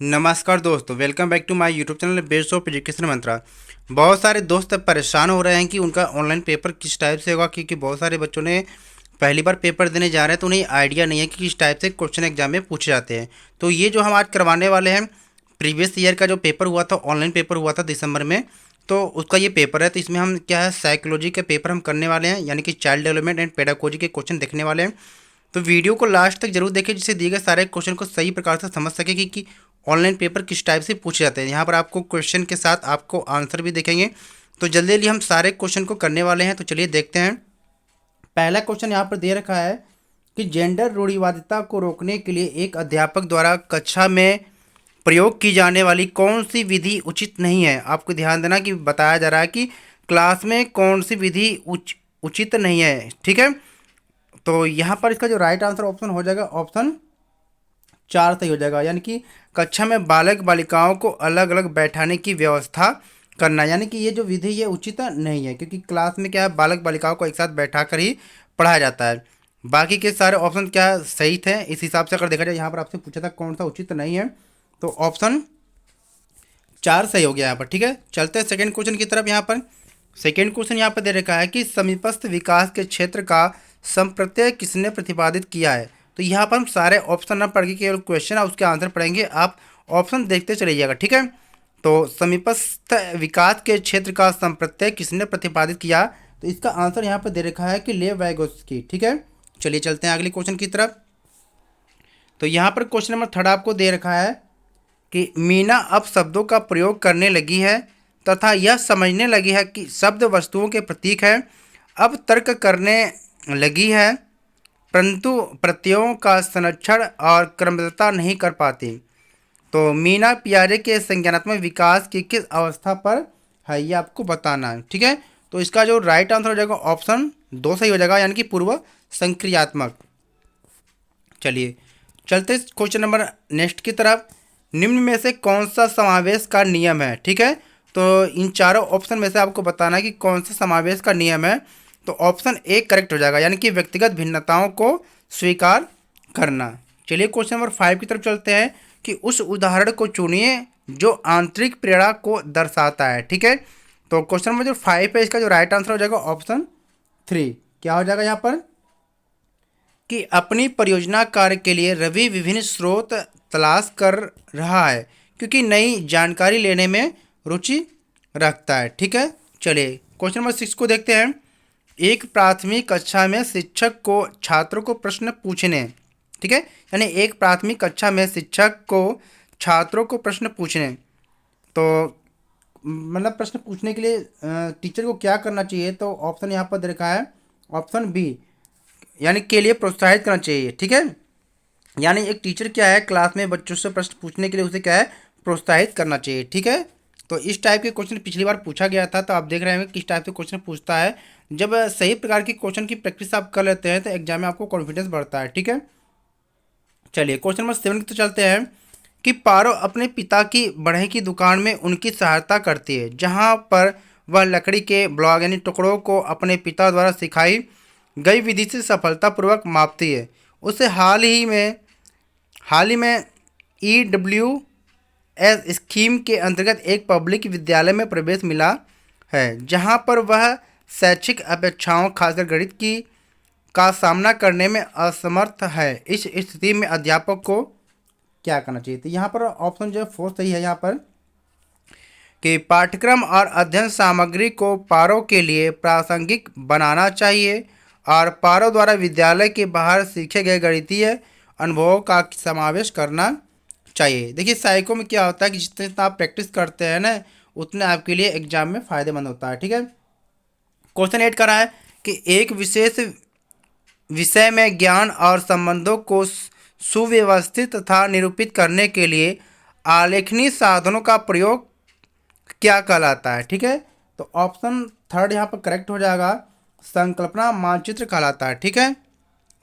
नमस्कार दोस्तों, welcome back to my YouTube channel best of education Mantra. बहुत सारे दोस्त परेशान हो रहे हैं कि उनका ऑनलाइन पेपर किस टाइप से होगा, क्योंकि बहुत सारे बच्चों ने पहली बार पेपर देने जा रहे हैं तो उन्हें आइडिया नहीं है कि किस टाइप से क्वेश्चन एग्जाम में पूछे जाते हैं। तो ये जो हम आज करवाने वाले हैं, प्रीवियस ईयर का जो पेपर हुआ था, ऑनलाइन पेपर हुआ था दिसंबर में, तो उसका ये पेपर है। तो इसमें हम क्या है, साइकोलॉजी के पेपर हम करने वाले हैं, यानी कि चाइल्ड डेवलपमेंट एंड पेडागोजी के क्वेश्चन देखने वाले हैं। तो वीडियो को लास्ट तक जरूर देखें, जिससे दिए गए सारे क्वेश्चन को सही प्रकार से समझ सके कि ऑनलाइन पेपर किस टाइप से पूछे जाते हैं। यहाँ पर आपको क्वेश्चन के साथ आपको आंसर भी देखेंगे। तो जल्दी जल्दी हम सारे क्वेश्चन को करने वाले हैं, तो चलिए देखते हैं। पहला क्वेश्चन यहाँ पर दे रखा है कि जेंडर रूढ़िवादिता को रोकने के लिए एक अध्यापक द्वारा कक्षा में प्रयोग की जाने वाली कौन सी विधि उचित नहीं है। आपको ध्यान देना कि बताया जा रहा है कि क्लास में कौन सी विधि उचित नहीं है, ठीक है। तो यहाँ पर इसका जो राइट आंसर ऑप्शन हो जाएगा ऑप्शन 4 सही हो जाएगा, यानी कि कक्षा में बालक बालिकाओं को अलग अलग बैठाने की व्यवस्था करना, यानी कि ये जो विधि ये उचित नहीं है, क्योंकि क्लास में क्या है, बालक बालिकाओं को एक साथ बैठा कर ही पढ़ाया जाता है। बाकी के सारे ऑप्शन क्या सही थे। इस हिसाब से अगर देखा जाए, यहाँ पर आपसे पूछा था कौन सा उचित नहीं है, तो ऑप्शन 4 सही हो गया यहाँ पर, ठीक है। चलते हैं सेकेंड क्वेश्चन की तरफ। यहाँ पर सेकेंड क्वेश्चन यहाँ पर दे रखा है कि समीपस्थ विकास के क्षेत्र का संप्रत्यय किसने प्रतिपादित किया है। तो यहाँ पर हम सारे ऑप्शन ना पढ़ के केवल क्वेश्चन और उसके आंसर पढ़ेंगे, आप ऑप्शन देखते चले जाइएगा, ठीक है। तो समीपस्थ विकास के क्षेत्र का संप्रत्यय किसने प्रतिपादित किया, तो इसका आंसर यहाँ पर दे रखा है कि लेव वाइगोत्स्की, ठीक है। चलिए चलते हैं अगले क्वेश्चन की तरफ। तो यहाँ पर क्वेश्चन नंबर 3 आपको दे रखा है कि मीना अब शब्दों का प्रयोग करने लगी है तथा यह समझने लगी है कि शब्द वस्तुओं के प्रतीक है। अब तर्क करने लगी है, परंतु प्रत्ययों का संरक्षण और क्रमबद्धता नहीं कर पाती। तो मीना पियाजे के संज्ञानात्मक विकास की किस अवस्था पर है, ये आपको बताना है, ठीक है। तो इसका जो राइट आंसर हो जाएगा ऑप्शन 2 सही हो जाएगा, यानी कि पूर्व संक्रियात्मक। चलिए चलते क्वेश्चन नंबर नेक्स्ट की तरफ। निम्न में से कौन सा समावेश का नियम है, ठीक है। तो इन चारों ऑप्शन में से आपको बताना है कि कौन सा समावेश का नियम है। तो ऑप्शन ए करेक्ट हो जाएगा, यानी कि व्यक्तिगत भिन्नताओं को स्वीकार करना। चलिए क्वेश्चन नंबर 5 की तरफ चलते हैं कि उस उदाहरण को चुनिए जो आंतरिक प्रेरणा को दर्शाता है, ठीक है। तो क्वेश्चन नंबर जो 5 है, इसका जो राइट आंसर हो जाएगा ऑप्शन 3। क्या हो जाएगा यहाँ पर कि अपनी परियोजना कार्य के लिए रवि विभिन्न स्रोत तलाश कर रहा है, क्योंकि नई जानकारी लेने में रुचि रखता है, ठीक है। चलिए क्वेश्चन नंबर 6 को देखते हैं। एक प्राथमिक कक्षा में शिक्षक को छात्रों को प्रश्न पूछने, ठीक है, यानी एक प्राथमिक कक्षा में शिक्षक को छात्रों को प्रश्न पूछने, तो मतलब प्रश्न पूछने के लिए टीचर को क्या करना चाहिए। तो ऑप्शन यहाँ पर दे रखा है ऑप्शन बी, यानी के लिए प्रोत्साहित करना चाहिए, ठीक है। यानी एक टीचर क्या है, क्लास में बच्चों से प्रश्न पूछने के लिए उसे क्या है, प्रोत्साहित करना चाहिए, ठीक है। तो इस टाइप के क्वेश्चन पिछली बार पूछा गया था, तो आप देख रहे हैं किस टाइप के क्वेश्चन पूछता है। जब सही प्रकार के क्वेश्चन की प्रैक्टिस आप कर लेते हैं तो एग्जाम में आपको कॉन्फिडेंस बढ़ता है, ठीक है। चलिए क्वेश्चन नंबर 7 की तो चलते हैं कि पारो अपने पिता की बढ़ई की दुकान में उनकी सहायता करती है, जहां पर वह लकड़ी के ब्लॉक यानी टुकड़ों को अपने पिता द्वारा सिखाई गई विधि से सफलतापूर्वक मापती है। उसे हाल ही में EWS स्कीम के अंतर्गत एक पब्लिक विद्यालय में प्रवेश मिला है, जहां पर वह शैक्षिक अपेक्षाओं खासकर गणित की का सामना करने में असमर्थ है। इस स्थिति में अध्यापक को क्या करना चाहिए। तो यहाँ पर ऑप्शन जो है 4 सही है यहाँ पर कि पाठ्यक्रम और अध्ययन सामग्री को पारो के लिए प्रासंगिक बनाना चाहिए और पारो द्वारा विद्यालय के बाहर सीखे गए गणितीय अनुभवों का समावेश करना चाहिए। देखिए साइको में क्या होता है कि जितने जितना आप प्रैक्टिस करते हैं ना, उतने आपके लिए एग्जाम में फ़ायदेमंद होता है, ठीक है। क्वेश्चन 8 कर रहा है कि एक विशेष विषय में ज्ञान और संबंधों को सुव्यवस्थित तथा निरूपित करने के लिए आलेखनी साधनों का प्रयोग क्या कहलाता है, ठीक है। तो ऑप्शन 3 यहाँ पर करेक्ट हो जाएगा, संकल्पना मानचित्र कहलाता है, ठीक है।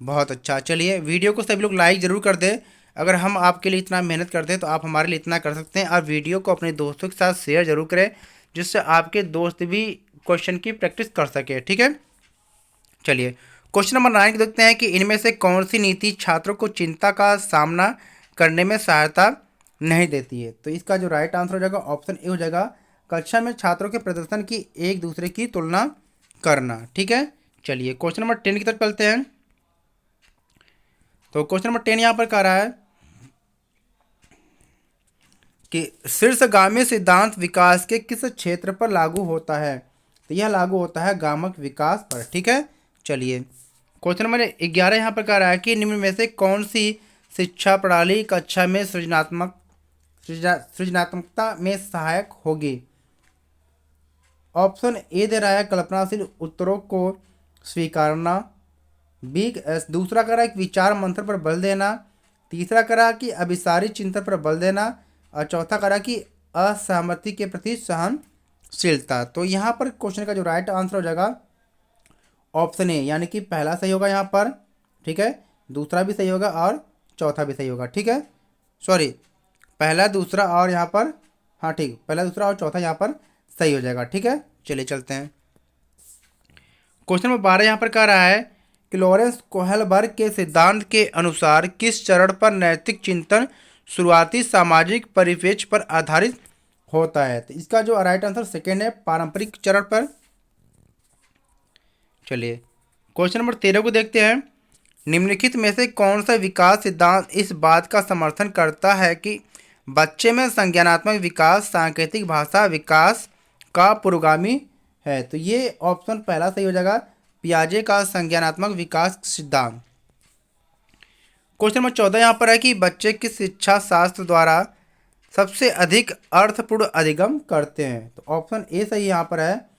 बहुत अच्छा। चलिए वीडियो को सभी लोग लाइक ज़रूर कर दें। अगर हम आपके लिए इतना मेहनत करते हैं तो आप हमारे लिए इतना कर सकते हैं। और वीडियो को अपने दोस्तों के साथ शेयर जरूर करें, जिससे आपके दोस्त भी क्वेश्चन की प्रैक्टिस कर सके, ठीक है। चलिए क्वेश्चन नंबर 9 को देखते हैं कि इनमें से कौन सी नीति छात्रों को चिंता का सामना करने में सहायता नहीं देती है। तो इसका जो राइट आंसर हो जाएगा ऑप्शन ए हो जाएगा, कक्षा में छात्रों के प्रदर्शन की एक दूसरे की तुलना करना। ठीक है, चलिए क्वेश्चन नंबर 10 की तरफ चलते हैं। तो क्वेश्चन नंबर 10 यहाँ पर कह रहा है कि शीर्षगामी सिद्धांत विकास के किस क्षेत्र पर लागू होता है। तो यह लागू होता है गामक विकास पर। ठीक है, चलिए क्वेश्चन नंबर 11 यहाँ पर कह रहा है कि निम्न में से कौन सी शिक्षा प्रणाली कक्षा में सृजनात्मकता में सहायक होगी। ऑप्शन ए दे रहा है कल्पनाशील उत्तरों को स्वीकारना, बी दूसरा कह रहा है कि विचार मंथन पर बल देना, तीसरा कह रहा है कि अभिसारी चिंतन पर बल देना, और चौथा कह रहा है कि असहमति के प्रति सहनशीलता। तो यहाँ पर क्वेश्चन का जो राइट आंसर हो जाएगा ऑप्शन ए, यानी कि पहला सही होगा यहाँ पर। ठीक है, दूसरा भी सही होगा और चौथा भी सही होगा। ठीक है, सॉरी, पहला दूसरा और यहाँ पर, हाँ ठीक, पहला दूसरा और चौथा यहाँ पर सही हो जाएगा। ठीक है, चलिए चलते हैं। क्वेश्चन नंबर 12 यहाँ पर कह रहा है कि लॉरेंस कोहलबर्ग के सिद्धांत के अनुसार किस चरण पर नैतिक चिंतन शुरुआती सामाजिक परिप्रेक्ष्य पर आधारित होता है। तो इसका जो राइट आंसर सेकेंड है, पारंपरिक चरण पर। चलिए क्वेश्चन नंबर 13 को देखते हैं। निम्नलिखित में से कौन सा विकास सिद्धांत इस बात का समर्थन करता है कि बच्चे में संज्ञानात्मक विकास सांकेतिक भाषा विकास का पुरोगामी है। तो ये ऑप्शन पहला सही हो जाएगा, पियाजे का संज्ञानात्मक विकास सिद्धांत। क्वेश्चन नंबर 14 यहाँ पर है कि बच्चे किस शिक्षा शास्त्र द्वारा सबसे अधिक अर्थपूर्ण अधिगम करते हैं। तो ऑप्शन ए सही यहाँ पर है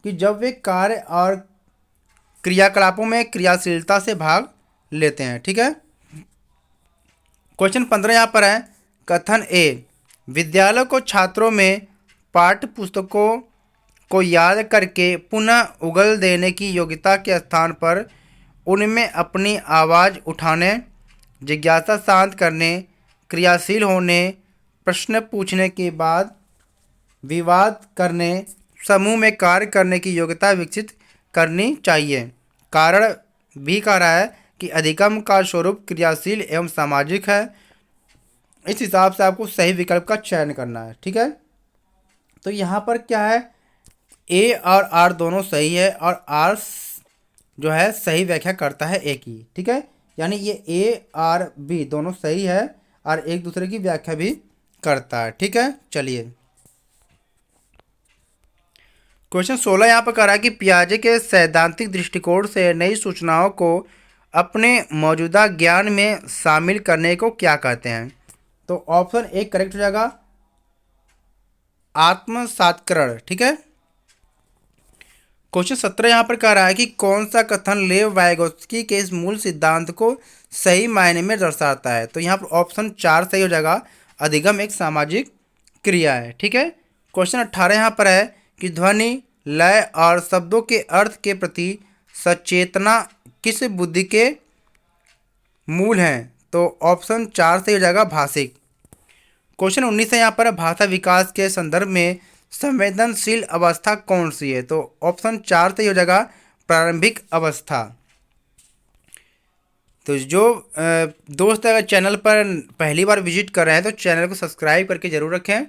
कि जब वे कार्य और क्रियाकलापों में क्रियाशीलता से भाग लेते हैं। ठीक है, क्वेश्चन 15 यहाँ पर है, कथन ए, विद्यालय को छात्रों में पाठ्य पुस्तकों को याद करके पुनः उगल देने की योग्यता के स्थान पर उनमें अपनी आवाज़ उठाने, जिज्ञासा शांत करने, क्रियाशील होने, प्रश्न पूछने के बाद विवाद करने, समूह में कार्य करने की योग्यता विकसित करनी चाहिए। कारण भी कह रहा है कि अधिगम का स्वरूप क्रियाशील एवं सामाजिक है। इस हिसाब से आपको सही विकल्प का चयन करना है। ठीक है, तो यहाँ पर क्या है, ए और आर दोनों सही है और आर जो है सही व्याख्या करता है ए की। ठीक है, यानी ये ए और बी दोनों सही है और एक दूसरे की व्याख्या भी करता है। ठीक है, चलिए क्वेश्चन 16 यहाँ पर कह रहा है कि पियाजे के सैद्धांतिक दृष्टिकोण से नई सूचनाओं को अपने मौजूदा ज्ञान में शामिल करने को क्या कहते हैं। तो ऑप्शन ए करेक्ट हो जाएगा, आत्मसात्करण। ठीक है, क्वेश्चन 17 यहाँ पर कह रहा है कि कौन सा कथन लेव वाइगोत्स्की के इस मूल सिद्धांत को सही मायने में दर्शाता है। तो यहाँ पर ऑप्शन 4 सही हो जाएगा, अधिगम एक सामाजिक क्रिया है। ठीक है, क्वेश्चन 18 यहाँ पर है कि ध्वनि लय और शब्दों के अर्थ के प्रति सचेतना किस बुद्धि के मूल हैं। तो ऑप्शन 4 सही हो जाएगा, भाषिक। क्वेश्चन 19 है यहाँ पर, भाषा विकास के संदर्भ में संवेदनशील अवस्था कौन सी है। तो ऑप्शन 4 सही हो जाएगा, प्रारंभिक अवस्था। तो जो दोस्त अगर चैनल पर पहली बार विजिट कर रहे हैं तो चैनल को सब्सक्राइब करके ज़रूर रखें,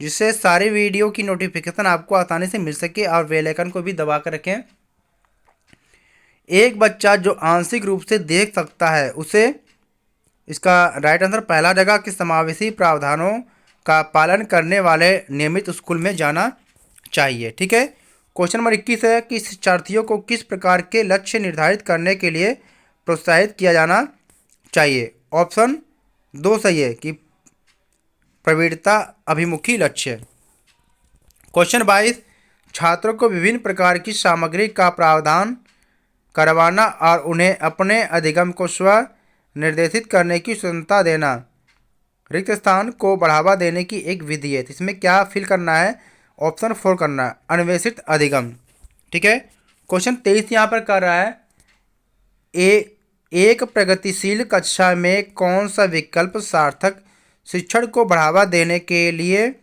जिससे सारी वीडियो की नोटिफिकेशन आपको आसानी से मिल सके, और बेल आइकन को भी दबा कर रखें। एक बच्चा जो आंशिक रूप से देख सकता है उसे, इसका राइट आंसर पहला जगह कि समावेशी प्रावधानों का पालन करने वाले नियमित स्कूल में जाना चाहिए। ठीक है, क्वेश्चन नंबर 21 है कि शिक्षार्थियों को किस प्रकार के लक्ष्य निर्धारित करने के लिए प्रोत्साहित किया जाना चाहिए। ऑप्शन 2 सही है कि प्रवृत्ता अभिमुखी लक्ष्य। क्वेश्चन 22, छात्रों को विभिन्न प्रकार की सामग्री का प्रावधान करवाना और उन्हें अपने अधिगम को स्व निर्देशित करने की स्वतंत्रता देना रिक्त स्थान को बढ़ावा देने की एक विधि है। इसमें क्या फिल करना है, ऑप्शन 4 करना है, अन्वेषित अधिगम। ठीक है, क्वेश्चन 23 यहाँ पर कर रहा है, एक प्रगतिशील कक्षा में कौन सा विकल्प सार्थक शिक्षण को बढ़ावा देने के लिए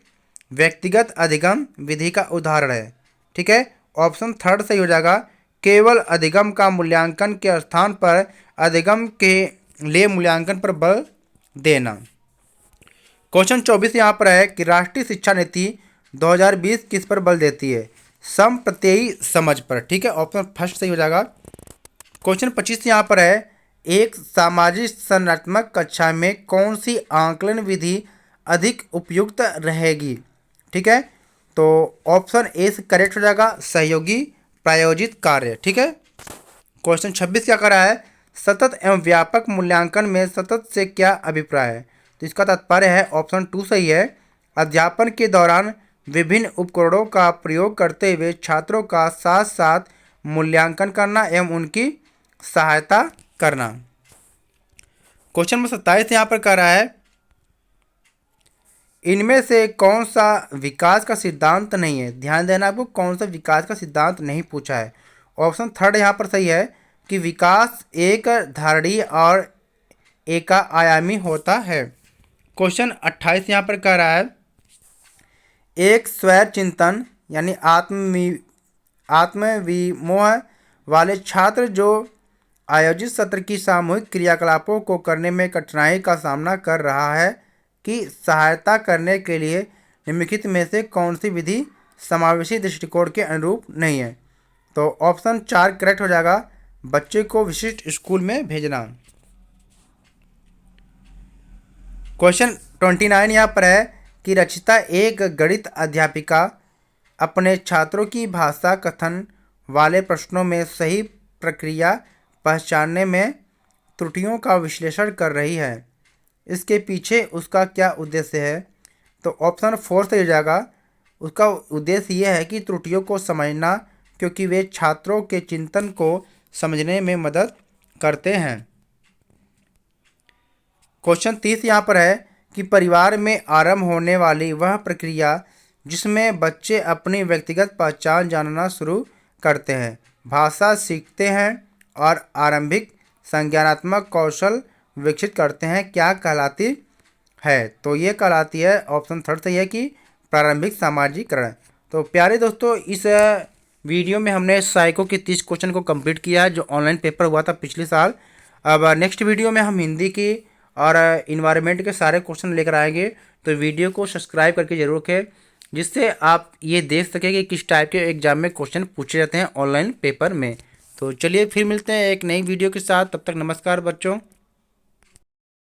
व्यक्तिगत अधिगम विधि का उदाहरण है। ठीक है, ऑप्शन 3 सही हो जाएगा, केवल अधिगम का मूल्यांकन के स्थान पर अधिगम के लिए मूल्यांकन पर बल देना। क्वेश्चन 24 यहाँ पर है कि राष्ट्रीय शिक्षा नीति 2020 किस पर बल देती है? समप्रत्ययी समझ पर। ठीक है, ऑप्शन फर्स्ट सही हो जाएगा। क्वेश्चन 25 यहाँ पर है, एक सामाजिक संरचनात्मक कक्षा में कौन सी आंकलन विधि अधिक उपयुक्त रहेगी? ठीक है, तो ऑप्शन ए से करेक्ट हो जाएगा, सहयोगी प्रायोजित कार्य। ठीक है। क्वेश्चन 26 क्या कर रहा है, सतत एवं व्यापक मूल्यांकन में सतत से क्या अभिप्राय है? तो इसका तात्पर्य है ऑप्शन 2 सही है, अध्यापन के दौरान विभिन्न उपकरणों का प्रयोग करते हुए छात्रों का साथ साथ मूल्यांकन करना एवं उनकी सहायता करना। क्वेश्चन नंबर 27 यहाँ पर कह रहा है, इनमें से कौन सा विकास का सिद्धांत नहीं है? ध्यान देना, आपको कौन सा विकास का सिद्धांत नहीं पूछा है। ऑप्शन थर्ड यहाँ पर सही है कि विकास एक धारणीय और एका आयामी होता है। क्वेश्चन 28 यहाँ पर कह रहा है, एक स्वैर चिंतन यानी आत्मविमोह वाले छात्र जो आयोजित सत्र की सामूहिक क्रियाकलापों को करने में कठिनाई का सामना कर रहा है की सहायता करने के लिए निम्नलिखित में से कौन सी विधि समावेशी दृष्टिकोण के अनुरूप नहीं है? तो ऑप्शन 4 करेक्ट हो जाएगा, बच्चे को विशिष्ट स्कूल में भेजना। क्वेश्चन 29 यहाँ पर है कि रचिता एक गणित अध्यापिका अपने छात्रों की भाषा कथन वाले प्रश्नों में सही प्रक्रिया पहचानने में त्रुटियों का विश्लेषण कर रही है, इसके पीछे उसका क्या उद्देश्य है? तो ऑप्शन 4 सही हो जाएगा, उसका उद्देश्य यह है कि त्रुटियों को समझना, क्योंकि वे छात्रों के चिंतन को समझने में मदद करते हैं। क्वेश्चन 30 यहाँ पर है कि परिवार में आरंभ होने वाली वह प्रक्रिया जिसमें बच्चे अपनी व्यक्तिगत पहचान जानना शुरू करते हैं, भाषा सीखते हैं और आरंभिक संज्ञानात्मक कौशल विकसित करते हैं, क्या कहलाती है? तो ये कहलाती है, ऑप्शन थर्ड सही है कि प्रारंभिक सामाजिकरण। तो प्यारे दोस्तों, इस वीडियो में हमने साइको के 30 क्वेश्चन को कंप्लीट किया है जो ऑनलाइन पेपर हुआ था पिछले साल। अब नेक्स्ट वीडियो में हम हिंदी की और इन्वायरमेंट के सारे क्वेश्चन लेकर आएंगे, तो वीडियो को सब्सक्राइब करके जरूर रखें, जिससे आप ये देख सकें कि किस टाइप के एग्जाम में क्वेश्चन पूछे जाते हैं ऑनलाइन पेपर में। तो चलिए फिर मिलते हैं एक नई वीडियो के साथ, तब तक नमस्कार बच्चों।